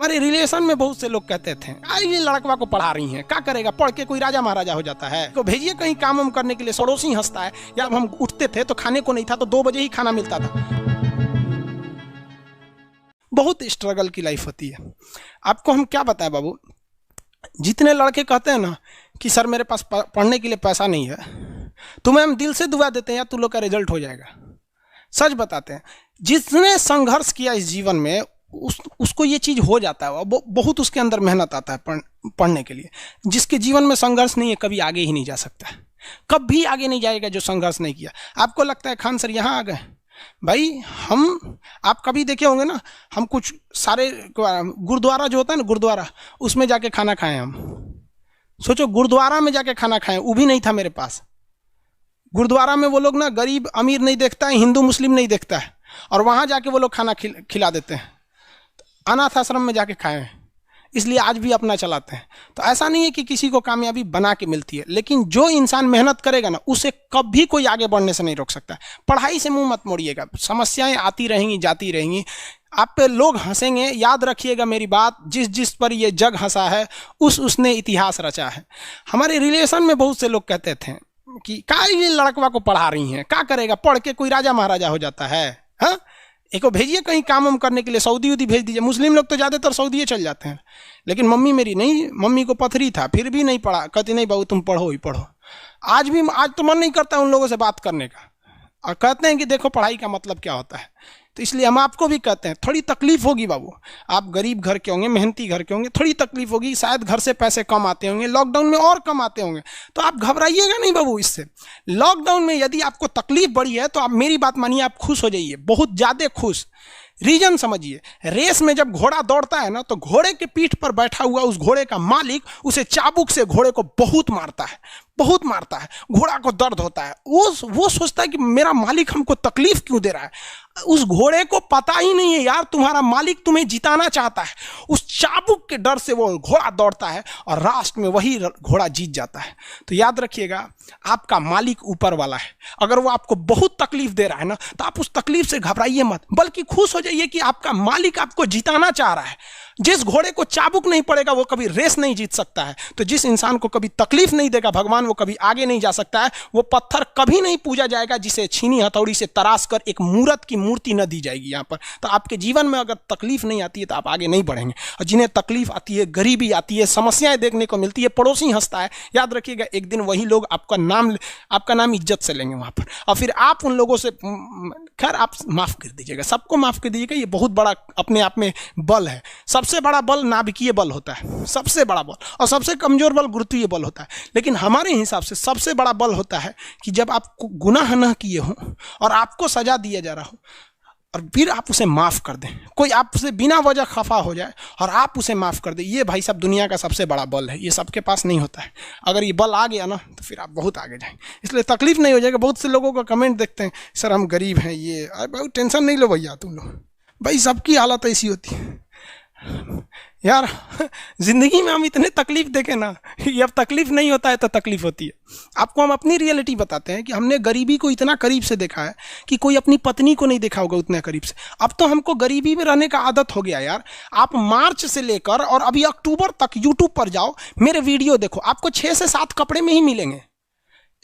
हमारे रिलेशन में बहुत से लोग कहते थे ये लड़कवा को पढ़ा रही हैं, क्या करेगा, पढ़ के कोई राजा महाराजा हो जाता है, तो भेजिए कहीं काम वाम करने के लिए। पड़ोसी हंसता है, या हम उठते थे तो खाने को नहीं था तो 2 बजे ही खाना मिलता था। बहुत स्ट्रगल की लाइफ होती है। आपको हम क्या बताएं बाबू, जितने लड़के कहते हैं ना कि सर मेरे पास पढ़ने के लिए पैसा नहीं है, तुम्हें हम दिल से दुआ देते हैं या तुम लोग का रिजल्ट हो जाएगा। सच बताते हैं, जिसने संघर्ष किया इस जीवन में उसको ये चीज हो जाता है। बहुत उसके अंदर मेहनत आता है पढ़ने के लिए। जिसके जीवन में संघर्ष नहीं है कभी आगे ही नहीं जा सकता है, कभी आगे नहीं जाएगा जो संघर्ष नहीं किया। आपको लगता है खान सर यहाँ आ गए, भाई आप कभी देखे होंगे ना, हम कुछ सारे गुरुद्वारा जो होता है ना, गुरुद्वारा, उसमें जाके खाना खाएं हम। सोचो गुरुद्वारा में जाके खाना खाएं, वो भी नहीं था मेरे पास। गुरुद्वारा में वो लोग ना गरीब अमीर नहीं देखता है, हिंदू मुस्लिम नहीं देखता है, और वहां जाके वो लोग खाना खिला देते हैं। अनाथ आश्रम में जाके खाएं, इसलिए आज भी अपना चलाते हैं। तो ऐसा नहीं है कि किसी को कामयाबी बना के मिलती है, लेकिन जो इंसान मेहनत करेगा ना, उसे कभी कोई आगे बढ़ने से नहीं रोक सकता। पढ़ाई से मुंह मत मोड़िएगा, समस्याएं आती रहेंगी जाती रहेंगी, आप पे लोग हंसेंगे। याद रखिएगा मेरी बात, जिस पर ये जग हंसा है उसने इतिहास रचा है। हमारे रिलेशन में बहुत से लोग कहते थे कि क्या ये लड़कवा को पढ़ा रही हैं, क्या करेगा, पढ़ के कोई राजा महाराजा हो जाता है। हाँ, एक भेजिए कहीं काम वाम करने के लिए, सऊदी उदी भेज दीजिए। मुस्लिम लोग तो ज़्यादातर सऊदी चल जाते हैं, लेकिन मम्मी मेरी नहीं, मम्मी को पथरी था फिर भी नहीं पढ़ा। कहती नहीं बाबू तुम पढ़ो ही पढ़ो। आज तो मन नहीं करता उन लोगों से बात करने का, और कहते हैं कि देखो पढ़ाई का मतलब क्या होता है। तो इसलिए हम आपको भी कहते हैं, थोड़ी तकलीफ होगी बाबू, आप गरीब घर के होंगे, मेहनती घर के होंगे, थोड़ी तकलीफ होगी, शायद घर से पैसे कम आते होंगे, लॉकडाउन में और कम आते होंगे, तो आप घबराइएगा नहीं बाबू इससे। लॉकडाउन में यदि आपको तकलीफ बढ़ी है तो आप मेरी बात मानिए, आप खुश हो जाइए, बहुत ज़्यादा खुश। रीजन समझिए, रेस में जब घोड़ा दौड़ता है ना, तो घोड़े के पीठ पर बैठा हुआ उस घोड़े का मालिक उसे चाबुक से घोड़े को बहुत मारता है, बहुत मारता है, घोड़ा को दर्द होता है। वो सोचता है कि मेरा मालिक हमको तकलीफ क्यों दे रहा है। उस घोड़े को पता ही नहीं है यार तुम्हारा मालिक तुम्हें जिताना चाहता है। उस चाबुक के डर से वो घोड़ा दौड़ता है और लास्ट में वही घोड़ा जीत जाता है। तो याद रखिएगा, आपका मालिक ऊपर वाला है। अगर वो आपको बहुत तकलीफ दे रहा है ना, तो आप उस तकलीफ से घबराइए मत, बल्कि खुश हो जाइए कि आपका मालिक आपको जिताना चाह रहा है। जिस घोड़े को चाबुक नहीं पड़ेगा वो कभी रेस नहीं जीत सकता है। तो जिस इंसान को कभी तकलीफ नहीं देगा भगवान, वो कभी आगे नहीं जा सकता है। वो पत्थर कभी नहीं पूजा जाएगा जिसे छीनी हथौड़ी से तराश कर एक मूर्त की मूर्ति न दी जाएगी यहाँ पर। तो आपके जीवन में अगर तकलीफ नहीं आती है तो आप आगे नहीं बढ़ेंगे। और जिन्हें तकलीफ आती है, गरीबी आती है, समस्याएं देखने को मिलती है, पड़ोसी हंसता है, याद रखिएगा एक दिन वही लोग आपका नाम इज्जत से लेंगे वहाँ पर। और फिर आप उन लोगों से, खैर आप माफ़ कर दीजिएगा, सबको माफ़ कर दीजिएगा। ये बहुत बड़ा अपने आप में बल है। सबसे बड़ा बल नाभिकीय बल होता है, सबसे बड़ा बल, और सबसे कमजोर बल गुरुत्वीय बल होता है। लेकिन हमारे हिसाब से सबसे बड़ा बल होता है कि जब आप गुनाह न किए हो और आपको सजा दिया जा रहा हो, और फिर आप उसे माफ़ कर दें। कोई आपसे बिना वजह खफा हो जाए और आप उसे माफ़ कर दें, ये भाई साहब दुनिया का सबसे बड़ा बल है। ये सबके पास नहीं होता है। अगर ये बल आ गया ना तो फिर आप बहुत आगे जाएंगे। इसलिए तकलीफ नहीं हो जाएगा। बहुत से लोगों का कमेंट देखते हैं, सर हम गरीब हैं, ये, अरे भाई टेंशन नहीं लो भैया तुम लोग, भाई सबकी हालत ऐसी होती है यार। जिंदगी में हम इतने तकलीफ देखे ना, ये अब तकलीफ नहीं होता है तो तकलीफ होती है। आपको हम अपनी रियलिटी बताते हैं कि हमने गरीबी को इतना करीब से देखा है कि कोई अपनी पत्नी को नहीं देखा होगा उतना करीब से। अब तो हमको गरीबी में रहने का आदत हो गया यार। आप मार्च से लेकर और अभी अक्टूबर तक यूट्यूब पर जाओ, मेरे वीडियो देखो, आपको 6 से 7 कपड़े में ही मिलेंगे।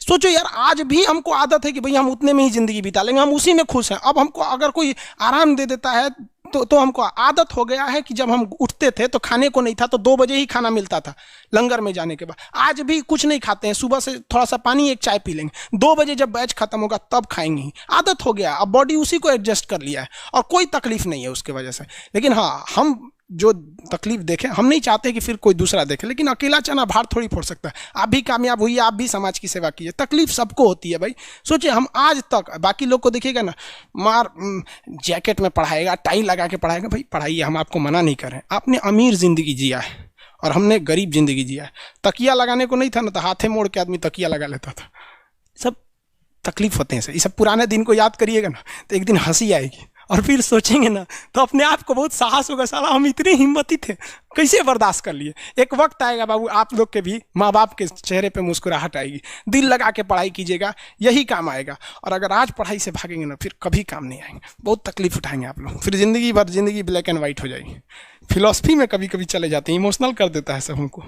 सोचो यार, आज भी हमको आदत है कि भाई हम उतने में ही जिंदगी बिता लेंगे, हम उसी में खुश हैं। अब हमको अगर कोई आराम दे देता है तो हमको आदत हो गया है कि जब हम उठते थे तो खाने को नहीं था तो 2 बजे ही खाना मिलता था लंगर में जाने के बाद। आज भी कुछ नहीं खाते हैं, सुबह से थोड़ा सा पानी एक चाय पी लेंगे, 2 बजे जब बैच खत्म होगा तब खाएंगे ही। आदत हो गया, अब बॉडी उसी को एडजस्ट कर लिया है और कोई तकलीफ नहीं है उसके वजह से। लेकिन हाँ, हम जो तकलीफ देखें, हम नहीं चाहते कि फिर कोई दूसरा देखे, लेकिन अकेला चना भार थोड़ी फोड़ सकता है। आप भी कामयाब हुई, आप भी समाज की सेवा कीजिए। तकलीफ सबको होती है भाई। सोचिए, हम आज तक, बाकी लोग को देखिएगा ना, मार जैकेट में पढ़ाएगा, टाई लगा के पढ़ाएगा, भाई पढ़ाइए, हम आपको मना नहीं कर रहे हैं। आपने अमीर जिंदगी जिया है और हमने गरीब जिंदगी जिया है। तकिया लगाने को नहीं था ना, तो हाथे मोड़ के आदमी तकिया लगा लेता था। सब तकलीफ होते हैं। ये सब पुराने दिन को याद करिएगा ना तो एक दिन हंसी आएगी, और फिर सोचेंगे ना तो अपने आप को बहुत साहस होगा, साला हम इतने हिम्मती थे, कैसे बर्दाश्त कर लिए। एक वक्त आएगा बाबू, आप लोग के भी माँ बाप के चेहरे पे मुस्कुराहट आएगी। दिल लगा के पढ़ाई कीजिएगा, यही काम आएगा। और अगर आज पढ़ाई से भागेंगे ना, फिर कभी काम नहीं आएंगे, बहुत तकलीफ उठाएंगे आप लोग, फिर जिंदगी भर जिंदगी ब्लैक एंड वाइट हो जाएगी। फिलॉसफी में कभी कभी चले जाते हैं, इमोशनल कर देता है सब हमको।